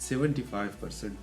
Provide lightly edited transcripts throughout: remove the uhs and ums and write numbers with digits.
75%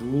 2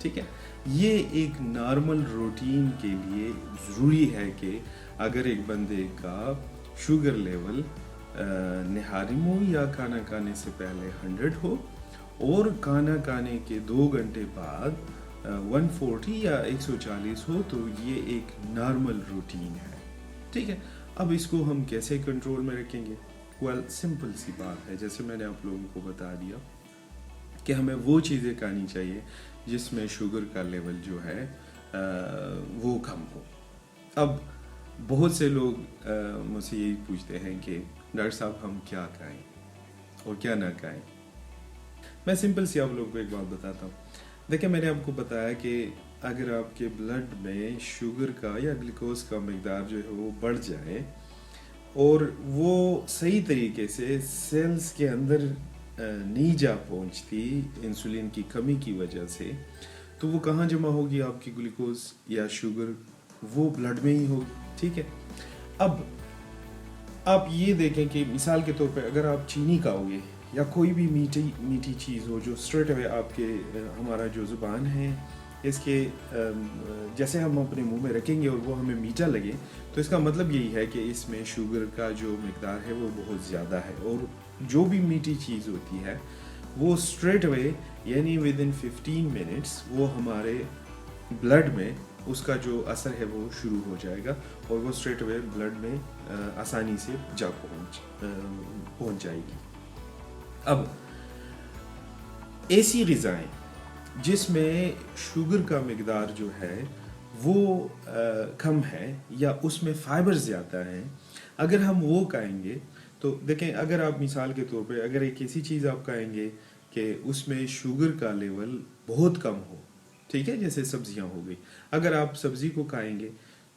ٹھیک ہے. یہ ایک نارمل روٹین کے لیے ضروری ہے کہ اگر ایک بندے کا شوگر لیول نہاری ہو یا کھانا کھانے سے پہلے 100 ہو اور کھانا کھانے کے 2 گھنٹے بعد 140 یا 140 ہو تو یہ ایک نارمل روٹین ہے. ٹھیک ہے. اب اس کو ہم کیسے کنٹرول میں رکھیں گے؟ سمپل سی بات ہے، جیسے میں نے آپ لوگوں کو بتا دیا کہ ہمیں وہ چیزیں کھانی چاہیے جس میں شوگر کا لیول جو ہے وہ کم ہو. اب بہت سے لوگ مجھ سے یہی پوچھتے ہیں کہ ڈاکٹر صاحب ہم کیا کھائیں اور کیا نہ کھائیں. میں سمپل سی آپ لوگوں کو ایک بات بتاتا ہوں. دیکھیں، میں نے آپ کو بتایا کہ اگر آپ کے بلڈ میں شوگر کا یا گلوکوز کا مقدار جو ہے وہ بڑھ جائے اور وہ صحیح طریقے سے سیلز کے اندر نہیں جا پہنچتی انسولین کی کمی کی وجہ سے، تو وہ کہاں جمع ہوگی؟ آپ کی گلوکوز یا شوگر وہ بلڈ میں ہی ہوگی. ٹھیک ہے. اب آپ یہ دیکھیں کہ مثال کے طور پہ اگر آپ چینی کھاؤ گے یا کوئی بھی میٹھی چیز ہو جو اسٹریٹ اوے آپ کے ہمارا جو زبان ہے اس کے جیسے ہم اپنے منہ میں رکھیں گے اور وہ ہمیں میٹھا لگے، تو اس کا مطلب یہی ہے کہ اس میں شوگر کا جو مقدار ہے وہ بہت زیادہ ہے. اور جو بھی میٹھی چیز ہوتی ہے وہ اسٹریٹ اوے یعنی ود ان 15 منٹس وہ ہمارے بلڈ میں اس کا جو اثر ہے وہ شروع ہو جائے گا اور وہ اسٹریٹ اوے بلڈ میں آسانی سے جا پہنچ جائے گی. اب ایسی غذائیں جس میں شوگر کا مقدار جو ہے وہ کم ہے یا اس میں فائبر زیادہ ہیں، اگر ہم وہ کھائیں گے تو دیکھیں، اگر آپ مثال کے طور پہ اگر ایک ایسی چیز آپ کھائیں گے کہ اس میں شوگر کا لیول بہت کم ہو، ٹھیک ہے، جیسے سبزیاں ہو گئی، اگر آپ سبزی کو کھائیں گے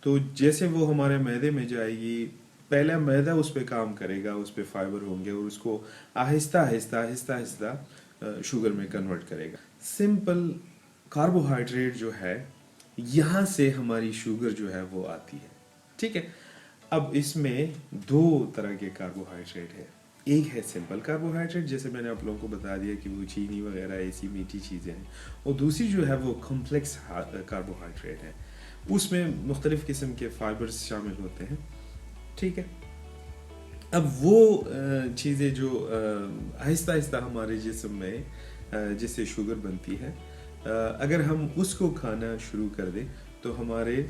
تو جیسے وہ ہمارے معدے میں جائے گی، پہلا معدہ اس پہ کام کرے گا، اس پہ فائبر ہوں گے اور اس کو آہستہ آہستہ شوگر میں کنورٹ کرے گا. سمپل کاربوہائیڈریٹ جو ہے یہاں سے ہماری شوگر جو ہے وہ آتی ہے. ٹھیک ہے. اب اس میں 2 طرح کے کاربوہائیڈریٹ ہے. ایک ہے سمپل کاربوہائیڈریٹ، جیسے میں نے آپ لوگوں کو بتا دیا کہ وہ چینی وغیرہ ایسی میٹھی چیزیں ہیں، اور دوسری جو ہے وہ کمپلیکس کاربوہائیڈریٹ ہے. اس میں مختلف قسم کے فائبرز شامل ہوتے ہیں. ٹھیک ہے. اب وہ چیزیں جو آہستہ آہستہ ہمارے جسم میں جس سے شوگر بنتی ہے، اگر ہم اس کو کھانا شروع کر دیں تو ہمارے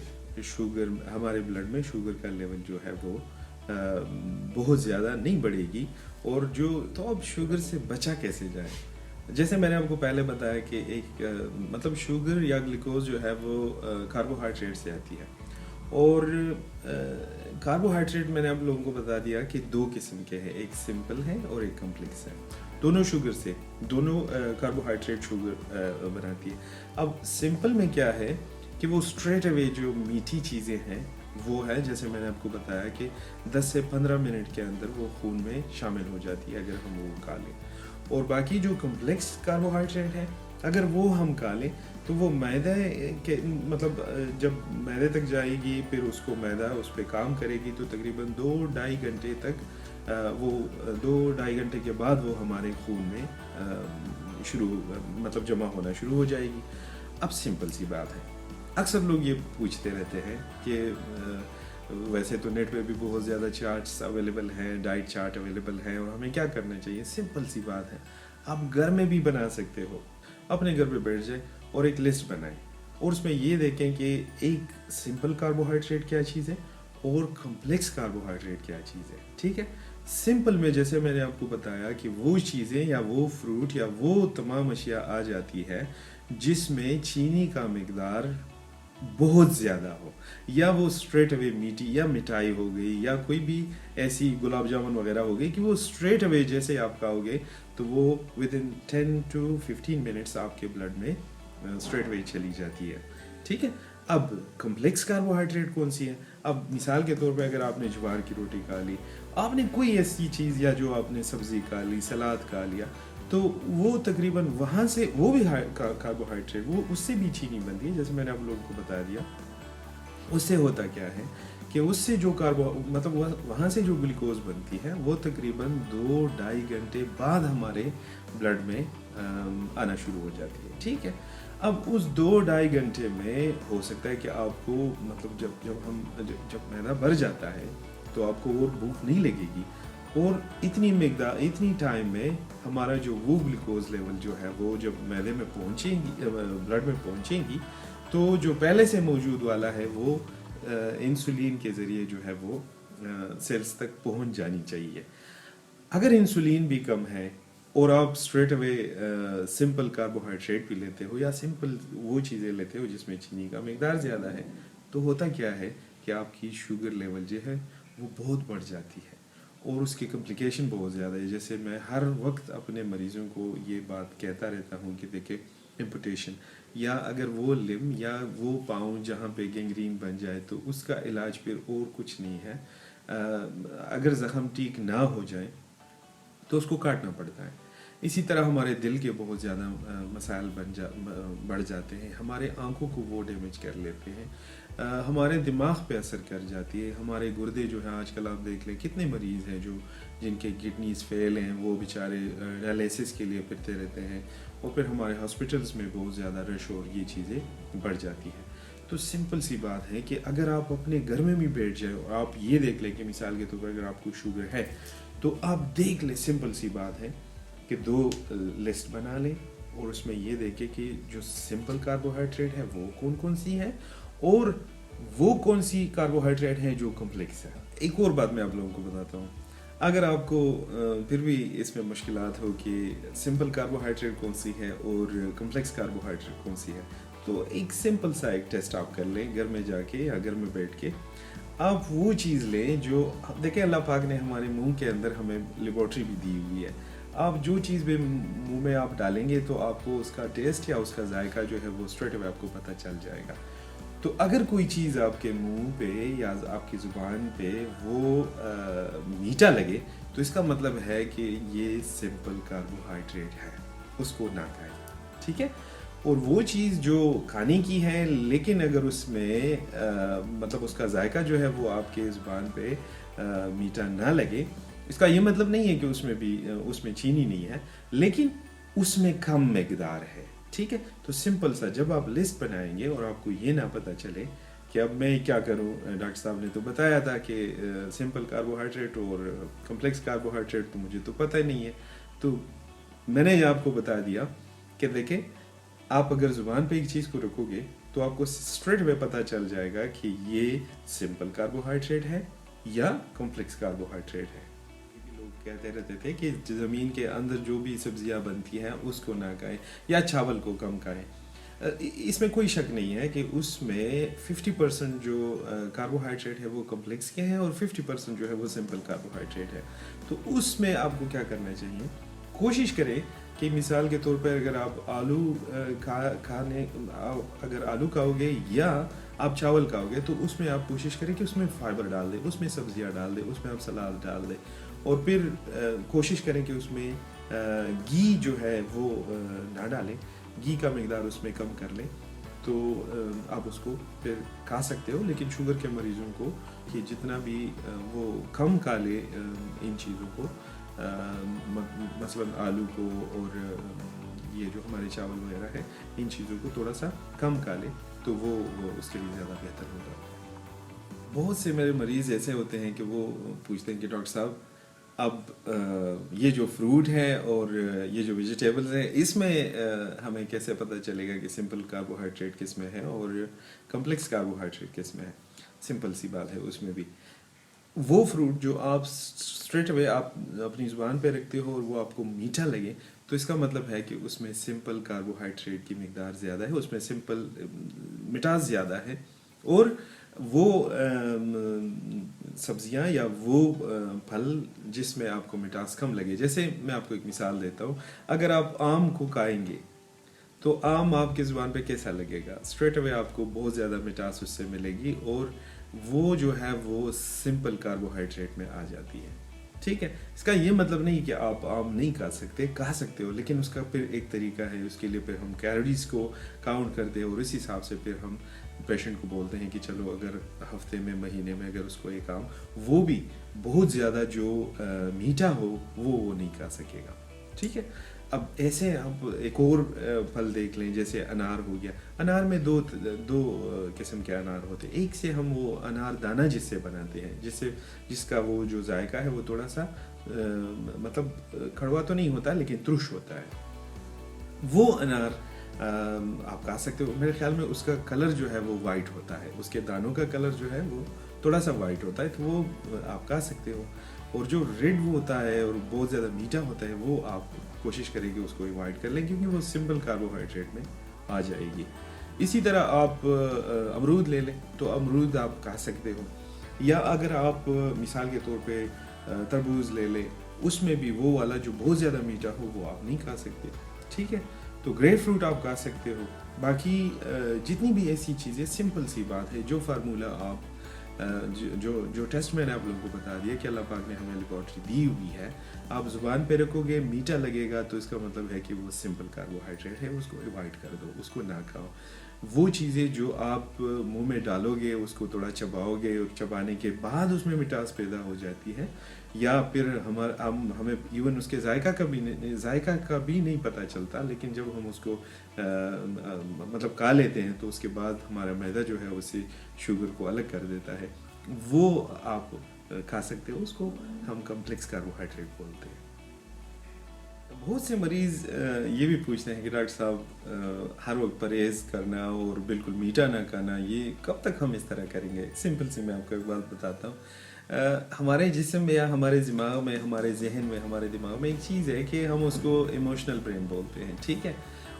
بلڈ میں شوگر کا لیول جو ہے وہ بہت زیادہ نہیں بڑھے گی. اور تو اب شوگر سے بچا کیسے جائے؟ جیسے میں نے آپ کو پہلے بتایا کہ ایک مطلب شوگر یا گلوکوز جو ہے وہ کاربوہائیڈریٹ سے آتی ہے، اور کاربوہائیڈریٹ میں نے آپ لوگوں کو بتا دیا کہ 2 قسم کے ہیں، ایک سمپل ہے اور ایک کمپلیکس ہے. دونوں کاربوہائیڈریٹ شوگر بناتی ہے. اب سمپل میں کیا ہے کہ وہ اسٹریٹ اوے جو میٹھی چیزیں ہیں وہ ہے، جیسے میں نے آپ کو بتایا کہ 10 سے 15 منٹ کے اندر وہ خون میں شامل ہو جاتی ہے اگر ہم وہ کھا لیں. اور باقی جو کمپلیکس کاربوہائیڈریٹ ہے اگر وہ ہم کھا لیں تو وہ معدہ کے مطلب جب معدے تک جائے گی، پھر اس کو معدہ اس پہ کام کرے گی تو تقریباً 2-2.5 گھنٹے تک وہ 2-2.5 گھنٹے کے بعد وہ ہمارے خون میں مطلب جمع ہونا شروع ہو جائے گی. اب سمپل سی بات ہے، اکثر لوگ یہ پوچھتے رہتے ہیں کہ ویسے تو نیٹ پہ بھی بہت زیادہ چارٹس اویلیبل ہیں، ڈائٹ چارٹ اویلیبل ہیں، اور ہمیں کیا کرنا چاہیے؟ سمپل سی بات ہے، آپ گھر میں بھی بنا سکتے ہو. اپنے گھر پہ بیٹھ جائیں اور ایک لسٹ بنائیں اور اس میں یہ دیکھیں کہ ایک سمپل کاربوہائیڈریٹ کیا چیز ہے اور کمپلیکس کاربوہائیڈریٹ کیا چیز ہے. ٹھیک ہے. سمپل میں جیسے میں نے آپ کو بتایا کہ وہ چیزیں یا وہ فروٹ یا وہ تمام اشیاء آ جاتی ہے جس میں چینی کا مقدار بہت زیادہ ہو، یا وہ اسٹریٹ اوے میٹھی یا مٹھائی ہو گئی یا کوئی بھی ایسی گلاب جامن وغیرہ ہو گئی کہ وہ اسٹریٹ اوے جیسے آپ کھاؤ گے تو وہ ود ان 10 to 15 منٹس آپ کے بلڈ میں اسٹریٹ اوے چلی جاتی ہے. ٹھیک ہے. اب کمپلیکس کاربوہائیڈریٹ کون سی ہے؟ اب مثال کے طور پہ اگر آپ نے جوار کی روٹی کھا لی، آپ نے کوئی ایسی چیز یا جو آپ نے سبزی کھا لی، سلاد کھا لیا، تو وہ تقریباً وہاں سے وہ بھی کاربوہائیڈریٹ وہ اس سے بھی چینی بنتی ہے. جیسے میں نے آپ لوگوں کو بتا دیا، اس سے ہوتا کیا ہے کہ اس سے جو مطلب وہاں سے جو گلوکوز بنتی ہے وہ تقریباً 2-2.5 گھنٹے بعد ہمارے بلڈ میں آنا شروع ہو جاتی ہے. ٹھیک ہے. اب اس 2-2.5 گھنٹے میں ہو سکتا ہے کہ آپ کو مطلب جب میدا بھر جاتا ہے تو آپ کو اور بھوک نہیں لگے گی، اور اتنی ٹائم میں ہمارا جو وہ گلوکوز لیول جو ہے وہ جب میدے میں پہنچیں گی، بلڈ میں پہنچیں گی، تو جو پہلے سے موجود والا ہے وہ انسولین کے ذریعے جو ہے وہ سیلز تک پہنچ جانی چاہیے۔ اگر انسولین بھی کم ہے اور آپ اسٹریٹ اوے سمپل کاربوہائیڈریٹ بھی لیتے ہو یا سمپل وہ چیزیں لیتے ہو جس میں چینی کا مقدار زیادہ ہے، تو ہوتا کیا ہے کہ آپ کی شوگر لیول جو ہے وہ بہت بڑھ جاتی ہے اور اس کی کمپلیکیشن بہت زیادہ ہے۔ جیسے میں ہر وقت اپنے مریضوں کو یہ بات کہتا رہتا ہوں کہ دیکھیں امپوٹیشن، یا اگر وہ لم یا وہ پاؤں جہاں پہ گینگرین بن جائے تو اس کا علاج پھر اور کچھ نہیں ہے، اگر زخم ٹھیک نہ ہو جائے تو اس کو کاٹنا پڑتا ہے۔ اسی طرح ہمارے دل کے بہت زیادہ مسائل بڑھ جاتے ہیں، ہمارے آنکھوں کو وہ ڈیمیج کر لیتے ہیں، ہمارے دماغ پہ اثر کر جاتی ہے، ہمارے گردے جو ہیں آج کل آپ دیکھ لیں کتنے مریض ہیں جن کے کڈنیز فیل ہیں، وہ بیچارے ڈائلیسس کے لیے پھرتے رہتے ہیں، اور پھر ہمارے ہاسپٹلس میں بہت زیادہ رش اور یہ چیزیں بڑھ جاتی ہیں۔ تو سمپل سی بات ہے کہ اگر آپ اپنے گھر میں بھی بیٹھ جائے اور آپ یہ دیکھ لیں کہ مثال کے طور پر اگر آپ کو شوگر ہے تو آپ دیکھ لیں، سمپل سی بات ہے کہ 2 لسٹ بنا لیں اور اس میں یہ دیکھیں کہ جو سمپل کاربوہائیڈریٹ ہے وہ کون سی ہے اور وہ کون سی کاربوہائیڈریٹ ہے جو کمپلیکس ہے۔ ایک اور بات میں آپ لوگوں کو بتاتا ہوں، اگر آپ کو پھر بھی اس میں مشکلات ہو کہ سمپل کاربوہائیڈریٹ کون سی ہے اور کمپلیکس کاربوہائیڈریٹ کون سی ہے، تو ایک سمپل سا ایک ٹیسٹ آپ کر لیں گھر میں جا کے یا گھر میں بیٹھ کے۔ آپ وہ چیز لیں جو دیکھیں اللہ پاک نے ہمارے منہ کے اندر ہمیں لیبارٹری بھی دی ہوئی ہے، آپ جو چیز بھی منہ میں آپ ڈالیں گے تو آپ کو اس کا ٹیسٹ یا اس کا ذائقہ جو ہے وہ اسٹریٹ اوے آپ کو پتہ چل جائے گا۔ تو اگر کوئی چیز آپ کے منہ پہ یا آپ کی زبان پہ وہ میٹھا لگے تو اس کا مطلب ہے کہ یہ سمپل کاربوہائیڈریٹ ہے، اس کو نہ کھائیں، ٹھیک ہے۔ اور وہ چیز جو کھانے کی ہے لیکن اگر اس میں مطلب اس کا ذائقہ جو ہے وہ آپ کے زبان پہ میٹھا نہ لگے، اس کا یہ مطلب نہیں ہے کہ اس میں چینی نہیں ہے، لیکن اس میں کم مقدار ہے، ٹھیک ہے۔ تو سمپل سا جب آپ لسٹ بنائیں گے اور آپ کو یہ نہ پتہ چلے کہ اب میں کیا کروں، ڈاکٹر صاحب نے تو بتایا تھا کہ سمپل کاربوہائیڈریٹ اور کمپلیکس کاربوہائیڈریٹ تو مجھے تو پتہ ہی نہیں ہے، تو میں نے آپ کو بتا دیا کہ دیکھیں آپ اگر زبان پہ ایک چیز کو رکھو گے تو آپ کو اسٹریٹ وے پتہ چل جائے گا کہ یہ سمپل کاربوہائیڈریٹ ہے یا کمپلیکس کاربوہائیڈریٹ ہے۔ لوگ کہتے رہتے تھے کہ زمین کے اندر جو بھی سبزیاں بنتی ہیں اس کو نہ کھائیں یا چاول کو کم کھائیں، اس میں کوئی شک نہیں ہے کہ اس میں 50% جو کاربوہائیڈریٹ ہے وہ کمپلیکس کے ہیں اور 50% جو ہے وہ سمپل کاربوہائیڈریٹ ہے۔ تو اس میں آپ کو کیا کرنا چاہیے، کوشش کریں کہ مثال کے طور پر اگر آپ اگر آلو کھاؤ گے یا آپ چاول کھاؤ گے تو اس میں آپ کوشش کریں کہ اس میں فائبر ڈال دیں، اس میں سبزیاں ڈال دیں، اس میں آپ سلاد ڈال دیں، اور پھر کوشش کریں کہ اس میں گھی جو ہے وہ نہ ڈالیں، گھی کا مقدار اس میں کم کر لیں، تو آپ اس کو پھر کھا سکتے ہو۔ لیکن شوگر کے مریضوں کو کہ جتنا بھی وہ کم کھا لے ان چیزوں کو، مثلا آلو کو اور یہ جو ہمارے چاول وغیرہ ہے، ان چیزوں کو تھوڑا سا کم کھا لے تو وہ اس کے لیے زیادہ بہتر ہوگا۔ بہت سے میرے مریض ایسے ہوتے ہیں کہ وہ پوچھتے ہیں کہ ڈاکٹر صاحب اب یہ جو فروٹ ہے اور یہ جو ویجیٹیبلز ہیں اس میں ہمیں کیسے پتہ چلے گا کہ سمپل کاربوہائیڈریٹ کس میں ہے اور کمپلیکس کاربوہائیڈریٹ کس میں ہے؟ سمپل سی بات ہے، اس میں بھی وہ فروٹ جو آپ اسٹریٹ اوے آپ اپنی زبان پہ رکھتے ہو اور وہ آپ کو میٹھا لگے تو اس کا مطلب ہے کہ اس میں سمپل کاربوہائیڈریٹ کی مقدار زیادہ ہے، اس میں سمپل مٹاس زیادہ ہے، اور وہ سبزیاں یا وہ پھل جس میں آپ کو مٹاس کم لگے، جیسے میں آپ کو ایک مثال دیتا ہوں، اگر آپ آم کو کھائیں گے تو آم آپ کی زبان پہ کیسا لگے گا؟ اسٹریٹ اوے آپ کو بہت زیادہ مٹاس اس سے ملے گی اور وہ جو ہے وہ سمپل کاربوہائیڈریٹ میں آ جاتی ہے، ٹھیک ہے۔ اس کا یہ مطلب نہیں کہ آپ آم نہیں کھا سکتے، کھا سکتے ہو، لیکن اس کا پھر ایک طریقہ ہے، اس کے لیے پھر ہم کیلوریز کو کاؤنٹ کرتے ہیں اور اس حساب سے پھر ہم پیشنٹ کو بولتے ہیں کہ چلو اگر ہفتے میں مہینے میں اگر اس کو ایک آم، وہ بھی بہت زیادہ جو میٹھا ہو وہ نہیں کھا سکے گا، ٹھیک ہے۔ اب ایسے آپ ایک اور پھل دیکھ لیں، جیسے انار ہو گیا. انار میں دو قسم کے انار ہوتے ہیں. ایک سے ہم وہ انار دانہ جس سے بناتے ہیں، جس کا وہ جو ذائقہ ہے وہ تھوڑا سا مطلب کڑوا تو نہیں ہوتا لیکن ترش ہوتا ہے. وہ انار آپ کھا سکتے ہو. میرے خیال میں اس کا کلر جو ہے وہ وائٹ ہوتا ہے، اس کے دانوں کا کلر جو ہے وہ تھوڑا سا وائٹ ہوتا ہے، تو وہ آپ کھا سکتے ہو. اور جو ریڈ وہ ہوتا ہے اور بہت زیادہ میٹھا ہوتا ہے، وہ آپ کوشش کریں کہ اس کو اوائڈ کر لیں، کیونکہ وہ سمپل کاربوہائیڈریٹ میں آ جائے گی. اسی طرح آپ امرود لے لیں تو امرود آپ کھا سکتے ہو. یا اگر آپ مثال کے طور پہ تربوز لے لیں، اس میں بھی وہ والا جو بہت زیادہ میٹھا ہو وہ آپ نہیں کھا سکتے. ٹھیک ہے، تو گریپ فروٹ آپ کھا سکتے ہو. باقی جتنی بھی ایسی چیزیں، سمپل سی بات ہے، جو فارمولہ آپ جو ٹیسٹ میں نے آپ لوگوں کو بتا دیا کہ اللہ پاک نے ہمیں لیبارٹری دی ہوئی ہے، آپ زبان پہ رکھو گے، میٹھا لگے گا تو اس کا مطلب ہے کہ وہ سمپل کاربوہائیڈریٹ ہے، اس کو اوائڈ کر دو، اس کو نہ کھاؤ. وہ چیزیں جو آپ منہ میں ڈالو گے، اس کو تھوڑا چباؤ گے، اور چبانے کے بعد اس میں مٹاس پیدا ہو جاتی ہے، یا پھر ہمیں ایون اس کے ذائقہ کا بھی نہیں پتہ چلتا، لیکن جب ہم اس کو مطلب کھا لیتے ہیں تو اس کے بعد ہمارا معدہ جو ہے اسے شوگر کو الگ کر دیتا ہے. وہ آپ کھا سکتے ہو، اس کو ہم کمپلیکس کاربوہائیڈریٹ بولتے ہیں. بہت سے مریض یہ بھی پوچھتے ہیں کہ ڈاکٹر صاحب ہر وقت پرہیز کرنا اور بالکل میٹھا نہ کھانا، یہ کب تک ہم اس طرح کریں گے؟ سمپل سی میں آپ کو ایک بات بتاتا ہوں. ہمارے جسم میں یا ہمارے دماغ میں، ہمارے ذہن میں، ہمارے دماغ میں ایک چیز ہے کہ ہم اس کو ایموشنل برین بولتے ہیں. ٹھیک ہے،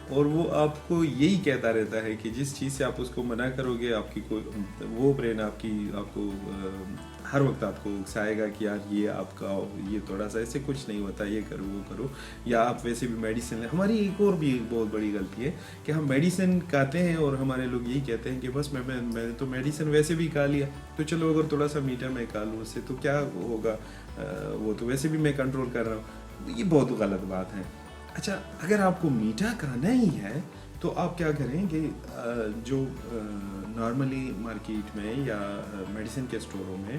اور وہ آپ کو یہی کہتا رہتا ہے کہ جس چیز سے آپ اس کو منع کرو گے، آپ کی وہ برین آپ کو ہر وقت آپ کو اکسائے گا کہ یار یہ آپ کا یہ تھوڑا سا ایسے کچھ نہیں ہوتا، یہ کرو وہ کرو. یا آپ ویسے بھی میڈیسن لیں. ہماری ایک اور بھی بہت بڑی غلطی ہے کہ ہم میڈیسن کھاتے ہیں اور ہمارے لوگ یہی کہتے ہیں کہ بس میں نے تو میڈیسن ویسے بھی کھا لیا، تو چلو اگر تھوڑا سا میٹھا میں کھا لوں اس سے تو کیا ہوگا، وہ تو ویسے بھی میں کنٹرول کر رہا ہوں. یہ بہت غلط بات ہے. اچھا، اگر آپ کو میٹھا کھانا ہی ہے تو آپ کیا کریں کہ جو نارملی مارکیٹ میں یا میڈیسن کے اسٹوروں میں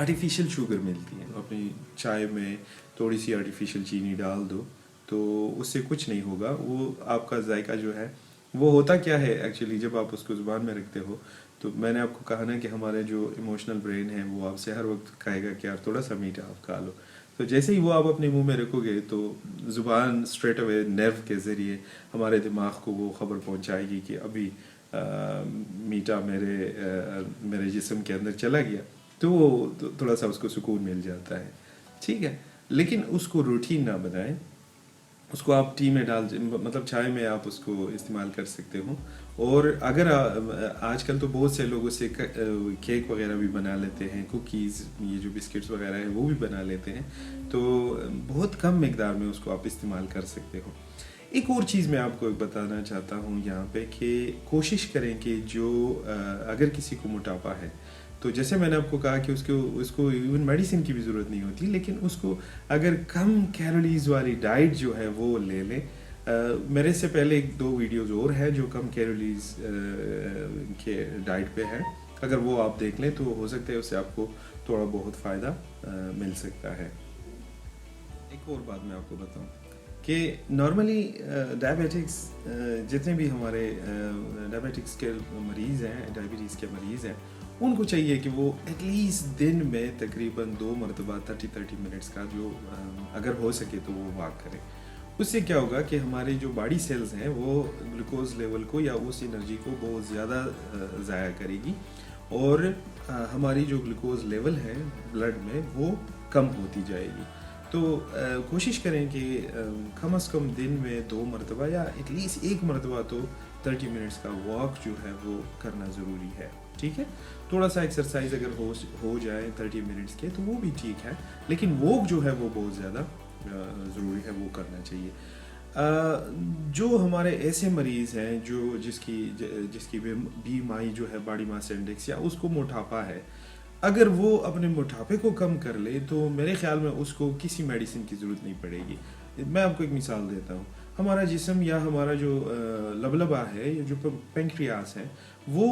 آرٹیفیشیل شوگر ملتی ہے، اپنی چائے میں تھوڑی سی آرٹیفیشیل چینی ڈال دو تو اس سے کچھ نہیں ہوگا. وہ آپ کا ذائقہ جو ہے وہ ہوتا کیا ہے ایکچولی، جب آپ اس کو زبان میں رکھتے ہو تو میں نے آپ کو کہا نا کہ ہمارے جو ایموشنل برین ہے وہ آپ سے ہر وقت کہے گا کہ یار تھوڑا سا میٹھا آپ کھا لو. تو جیسے ہی وہ آپ اپنے منہ میں رکھو گے تو زبان اسٹریٹ اوے نرو کے ذریعے ہمارے دماغ کو وہ خبر پہنچائے گی کہ ابھی میٹھا میرے جسم کے اندر چلا گیا، تو وہ تھوڑا سا اس کو سکون مل جاتا ہے. ٹھیک ہے، لیکن اس کو روٹین نہ بنائیں. اس کو آپ ٹی میں مطلب چائے میں آپ اس کو استعمال کر سکتے ہو. اور اگر آج کل تو بہت سے لوگ اس سے کیک وغیرہ بھی بنا لیتے ہیں، کوکیز، یہ جو بسکٹس وغیرہ ہیں وہ بھی بنا لیتے ہیں، تو بہت کم مقدار میں اس کو آپ استعمال کر سکتے ہو. ایک اور چیز میں آپ کو بتانا چاہتا ہوں یہاں پہ کہ کوشش کریں کہ اگر کسی کو موٹاپا ہے تو جیسے میں نے آپ کو کہا کہ اس کو ایون میڈیسن کی بھی ضرورت نہیں ہوتی، لیکن اس کو اگر کم کیلوریز والی ڈائٹ جو ہے وہ لے لیں. میرے سے پہلے 2 ویڈیوز اور ہیں جو کم کیلوریز کے ڈائٹ پہ ہے، اگر وہ آپ دیکھ لیں تو ہو سکتا ہے اس سے آپ کو تھوڑا بہت فائدہ مل سکتا ہے. ایک اور بات میں آپ کو بتاؤں کہ نارملی ڈائبیٹکس جتنے بھی ہمارے ڈائبیٹکس کے مریض ہیں، ڈائبٹیز کے مریض ہیں، ان کو چاہیے کہ وہ ایٹ لیسٹ دن میں تقریباً 2 مرتبہ 30 منٹس کا جو اگر ہو سکے تو وہ واک کریں. اس سے کیا ہوگا کہ ہمارے جو باڈی سیلز ہیں وہ گلوکوز لیول کو یا اس انرجی کو بہت زیادہ ضائع کرے گی، اور ہماری جو گلوکوز لیول ہے بلڈ میں وہ کم ہوتی جائے گی. تو کوشش کریں کہ کم از کم دن میں 2 مرتبہ یا ایٹ لیسٹ 1 مرتبہ تو 30 منٹس کا واک جو ہے وہ کرنا ضروری ہے. ٹھیک ہے، تھوڑا سا ایکسرسائز اگر ہو جائے 30 منٹس کے تو وہ بھی ٹھیک ہے، لیکن واک جو ہے وہ بہت زیادہ ضروری ہے، وہ کرنا چاہیے. جو ہمارے ایسے مریض ہیں جس کی بی ایم آئی جو ہے باڈی ماس انڈیکس، یا اس کو موٹاپا ہے، اگر وہ اپنے موٹاپے کو کم کر لے تو میرے خیال میں اس کو کسی میڈیسن کی ضرورت نہیں پڑے گی. میں آپ کو ایک مثال دیتا ہوں. ہمارا جسم یا ہمارا جو لبلبا ہے یا جو پینکریاس ہے وہ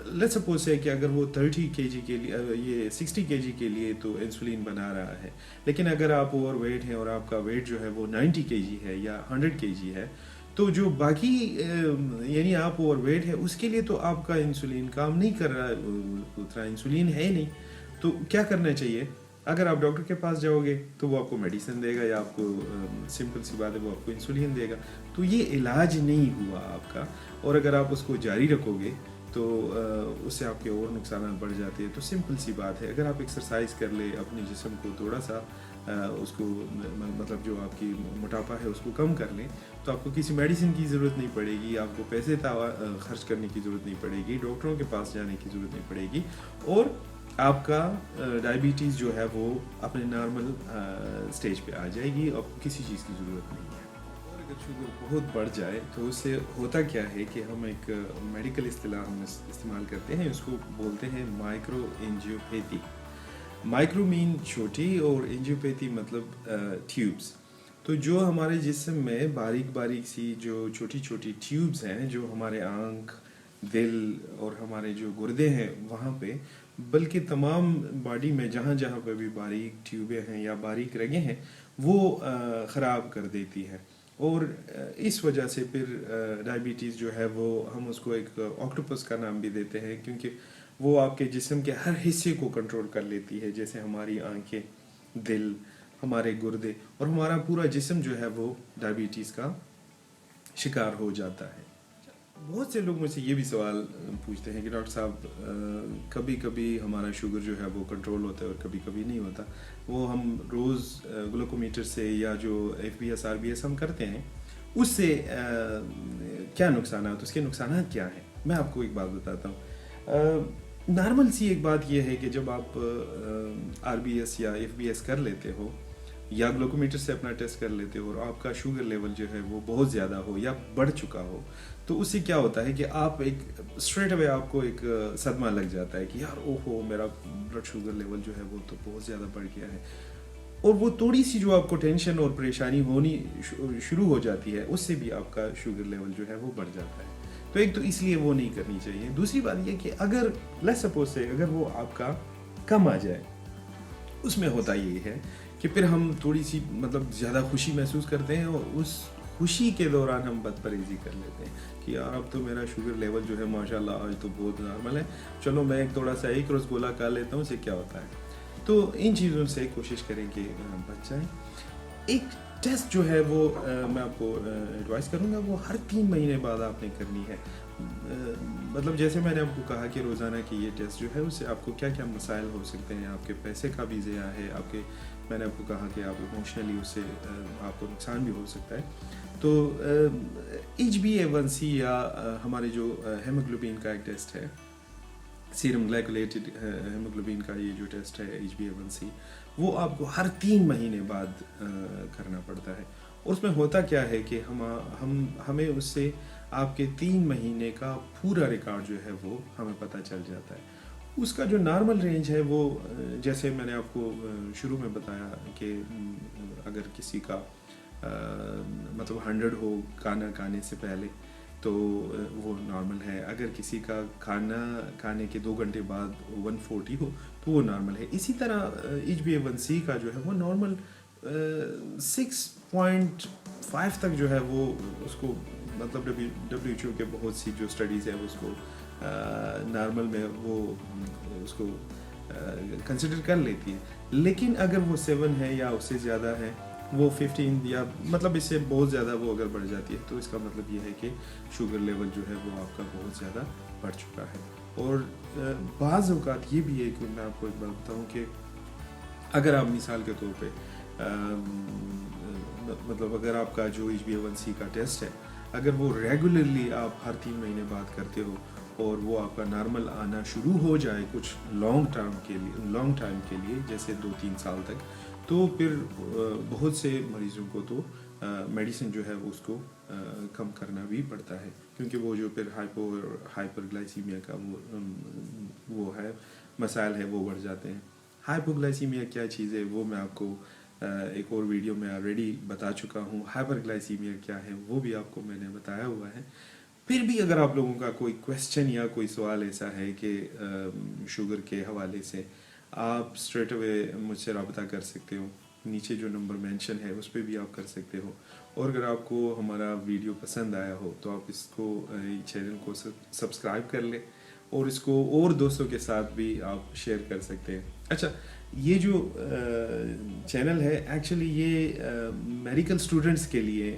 لیٹس سپوز ہے کہ اگر وہ 30 کے جی کے لیے یہ 60 کے جی کے لیے تو انسولین بنا رہا ہے، لیکن اگر آپ اوور ویٹ ہیں اور آپ کا ویٹ جو ہے وہ 90 کے جی ہے یا 100 کے جی ہے تو جو باقی یعنی آپ اوور ویٹ ہے اس کے لیے تو آپ کا انسولین کام نہیں کر رہا، اتنا انسولین ہے ہی نہیں. تو کیا کرنا چاہیے؟ اگر آپ ڈاکٹر کے پاس جاؤ گے تو وہ آپ کو میڈیسن دے گا یا آپ کو سمپل سی بات ہے وہ آپ کو انسولین دے گا. تو یہ علاج نہیں ہوا آپ کا، اور اگر آپ اس کو جاری رکھو گے تو اس سے آپ کے اور نقصانات بڑھ جاتے ہیں. تو سمپل سی بات ہے، اگر آپ ایکسرسائز کر لیں، اپنے جسم کو تھوڑا سا اس کو مطلب جو آپ کی موٹاپا ہے اس کو کم کر لیں تو آپ کو کسی میڈیسن کی ضرورت نہیں پڑے گی، آپ کو پیسے خرچ کرنے کی ضرورت نہیں پڑے گی، ڈاکٹروں کے پاس جانے کی ضرورت نہیں پڑے گی، اور آپ کا ڈائبٹیز جو ہے وہ اپنے نارمل سٹیج پہ آ جائے گی، آپ کو کسی چیز کی ضرورت نہیں ہے. اور اگر شوگر بہت بڑھ جائے تو اس سے ہوتا کیا ہے کہ ہم ایک میڈیکل اصطلاح ہم استعمال کرتے ہیں، اس کو بولتے ہیں مائکرو انجیوپیتھی. مائکرو مین چھوٹی اور انجیوپیتھی مطلب ٹیوبس. تو جو ہمارے جسم میں باریک باریک سی جو چھوٹی چھوٹی ٹیوبس ہیں جو ہمارے آنکھ، دل اور ہمارے جو گردے ہیں وہاں پہ، بلکہ تمام باڈی میں جہاں جہاں پہ بھی باریک ٹیوبیں ہیں یا باریک رگیں ہیں وہ خراب کر دیتی ہے. اور اس وجہ سے پھر ڈائبٹیز جو ہے وہ ہم اس کو ایک آکٹوپس کا نام بھی دیتے ہیں، کیونکہ وہ آپ کے جسم کے ہر حصے کو کنٹرول کر لیتی ہے، جیسے ہماری آنکھیں، دل، ہمارے گردے اور ہمارا پورا جسم جو ہے وہ ڈائبٹیز کا شکار ہو جاتا ہے. بہت سے لوگ مجھ سے یہ بھی سوال پوچھتے ہیں کہ ڈاکٹر صاحب کبھی کبھی ہمارا شوگر جو ہے وہ کنٹرول ہوتا ہے اور کبھی کبھی نہیں ہوتا، وہ ہم روز گلوکومیٹر سے یا جو FBS RBS ہم کرتے ہیں اس سے کیا نقصانات، اس کے نقصانات کیا ہیں؟ میں آپ کو ایک بات بتاتا ہوں. نارمل سی ایک بات یہ ہے کہ جب آپ RBS یا FBS کر لیتے ہو یا گلوکومیٹر سے اپنا ٹیسٹ کر لیتے ہو اور آپ کا شوگر لیول جو ہے وہ بہت زیادہ ہو یا بڑھ چکا ہو تو اس سے کیا ہوتا ہے کہ آپ ایک اسٹریٹ اوے آپ کو ایک صدمہ لگ جاتا ہے کہ یار اوہو میرا بلڈ شوگر لیول جو ہے وہ تو بہت زیادہ بڑھ گیا ہے. اور وہ تھوڑی سی جو آپ کو ٹینشن اور پریشانی ہونی شروع ہو جاتی ہے اس سے بھی آپ کا شوگر لیول جو ہے وہ بڑھ جاتا ہے. تو ایک تو اس لیے وہ نہیں کرنی چاہیے. دوسری بات یہ کہ اگر لیٹس سپوز سے اگر وہ آپ کا کم آ جائے، اس میں ہوتا یہ ہے کہ پھر ہم تھوڑی سی مطلب زیادہ خوشی محسوس کرتے ہیں اور اس خوشی کے دوران ہم بد پرہیزی کر لیتے ہیں کہ یار اب تو میرا شوگر لیول جو ہے ماشاءاللہ آج تو بہت نارمل ہے، چلو میں ایک تھوڑا سا ایک رسگولا کھا لیتا ہوں، اسے کیا ہوتا ہے. تو ان چیزوں سے کوشش کریں کہ بچ جائیں. ایک ٹیسٹ جو ہے وہ میں آپ کو ایڈوائز کروں گا، وہ ہر 3 مہینے بعد آپ نے کرنی ہے. مطلب جیسے میں نے آپ کو کہا کہ روزانہ کی یہ ٹیسٹ جو ہے اس سے آپ کو کیا کیا مسائل ہو سکتے ہیں، آپ کے پیسے کا بھی ضیاع ہے، آپ کے میں نے آپ کو کہا کہ آپ ایموشنلی اس سے آپ کو نقصان بھی ہو سکتا ہے. تو HbA1c یا ہمارے جو ہیموگلوبین کا ایک ٹیسٹ ہے، سیرم گلائکولیٹڈ ہیموگلوبین کا یہ جو ٹیسٹ ہے HbA1c، وہ آپ کو ہر 3 مہینے بعد کرنا پڑتا ہے. اور اس میں ہوتا کیا ہے کہ ہمیں اس سے آپ کے 3 مہینے کا پورا ریکارڈ جو ہے وہ ہمیں پتہ چل جاتا ہے. اس کا جو نارمل رینج ہے وہ جیسے میں نے آپ کو شروع میں بتایا کہ اگر کسی کا مطلب 100 ہو کھانا کھانے سے پہلے تو وہ نارمل ہے، اگر کسی کا کھانا کھانے کے 2 گھنٹے بعد 140 ہو تو وہ نارمل ہے. اسی طرح HbA1c کا جو ہے وہ نارمل 6.5 تک جو ہے وہ اس کو مطلب WHO کے بہت سی جو اسٹڈیز ہیں اس کو نارمل میں وہ اس کو کنسیڈر کر لیتی ہیں. لیکن اگر وہ 7 ہے یا اس سے زیادہ ہے، وہ 15 یا مطلب اس سے بہت زیادہ وہ اگر بڑھ جاتی ہے تو اس کا مطلب یہ ہے کہ شوگر لیول جو ہے وہ آپ کا بہت زیادہ بڑھ چکا ہے. اور بعض اوقات یہ بھی ہے کہ میں آپ کو ایک بات بتاؤں کہ اگر آپ مثال کے طور پہ مطلب اگر آپ کا جو HbA1c کا ٹیسٹ ہے اگر وہ ریگولرلی آپ ہر 3 مہینے بعد کرتے ہو اور وہ آپ کا نارمل آنا شروع ہو جائے کچھ لانگ ٹائم کے لیے جیسے 2-3 سال تک، تو پھر بہت سے مریضوں کو تو میڈیسن جو ہے اس کو کم کرنا بھی پڑتا ہے، کیونکہ وہ جو پھر ہائپر گلائسیمیا کا وہ ہے مسائل ہے وہ بڑھ جاتے ہیں. ہائپوگلائسیمیا کیا چیز ہے وہ میں آپ کو ایک اور ویڈیو میں آلریڈی بتا چکا ہوں. ہائپر گلائسیمیا کیا ہے وہ بھی آپ کو میں نے بتایا ہوا ہے. پھر بھی اگر آپ لوگوں کا کوئی کویسچن یا کوئی سوال ایسا ہے کہ شوگر کے حوالے سے, آپ اسٹریٹ اوے مجھ سے رابطہ کر سکتے ہو. نیچے جو نمبر مینشن ہے اس پہ بھی آپ کر سکتے ہو. اور اگر آپ کو ہمارا ویڈیو پسند آیا ہو تو آپ اس کو چینل کو سبسکرائب کر لیں, اور اس کو اور دوستوں کے ساتھ بھی آپ شیئر کر سکتے ہیں. اچھا, یہ جو چینل ہے ایکچولی یہ میڈیکل اسٹوڈنٹس کے لیے,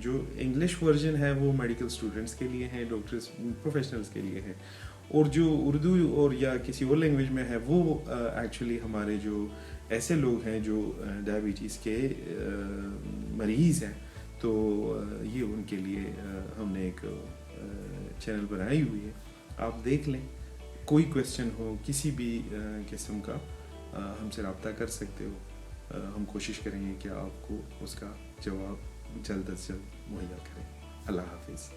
جو انگلش ورژن ہے وہ میڈیکل اسٹوڈنٹس کے لیے ہیں, ڈاکٹرس پروفیشنلس کے لیے ہیں, اور جو اردو اور یا کسی اور لینگویج میں ہے وہ ایکچولی ہمارے جو ایسے لوگ ہیں جو ڈائبٹیز کے مریض ہیں, تو یہ ان کے لیے ہم نے ایک چینل بنائی ہوئی ہے. آپ دیکھ لیں, کوئی کویسچن ہو کسی بھی قسم کا ہم سے رابطہ کر سکتے ہو. ہم کوشش کریں گے کہ آپ کو اس کا جواب جلد از جلد مہیا کریں. اللہ حافظ.